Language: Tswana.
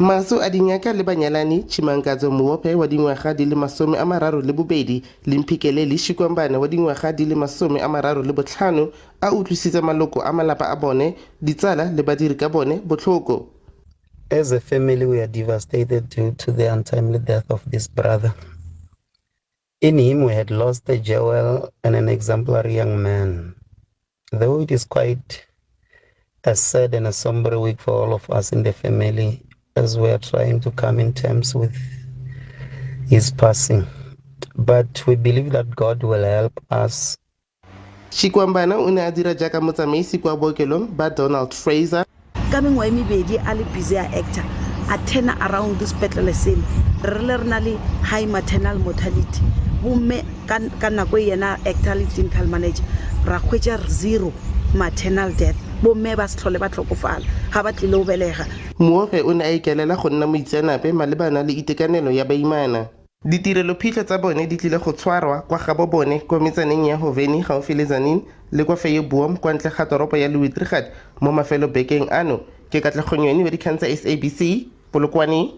Maso a dingaka le banyalani Tshimangadzo Muofhe wa dingwaga di le 32 le Mphikeleli Shikwambana wa dingwaga di le 35 a utlwisitse maloko a malapa a bone, ditsala le badiri ka bone botlhoko. As a family, we are devastated due to the untimely death of this brother. In him, we had lost a jewel and an exemplary young man. Though it is quite a sad and a somber week for all of us in the family, as we are trying to come in terms with his passing. But we believe that God will help us. Shikwambana o ne a dira jaaka motsamaisi kwa bookelong ba Donald Fraser. Ka mengwe mebedi a le busy a actor a turn around this petlele same re na le high maternal mortality bomme ka nako yena actor le clinical manager ra khwetša 0 maternal death bomme ba se tlhole ba tlhokofala ga ba tlile go belega. Muofhe o ne a ikelela go nna moitseanape malebana le itekanelo ya baimana. Ditirelo phitlho tsa bone di tlile go tshwarwa kwa gabo bone kwa metsaneng ya Hoveni gaufi le Tzaneen le kwa Feyeboom kwa ntle ga toropo ya Louis-Trichardt mo mafelo bekeng ano ke Katlego Nyoni wa dikgang tsa SABC Polokwane.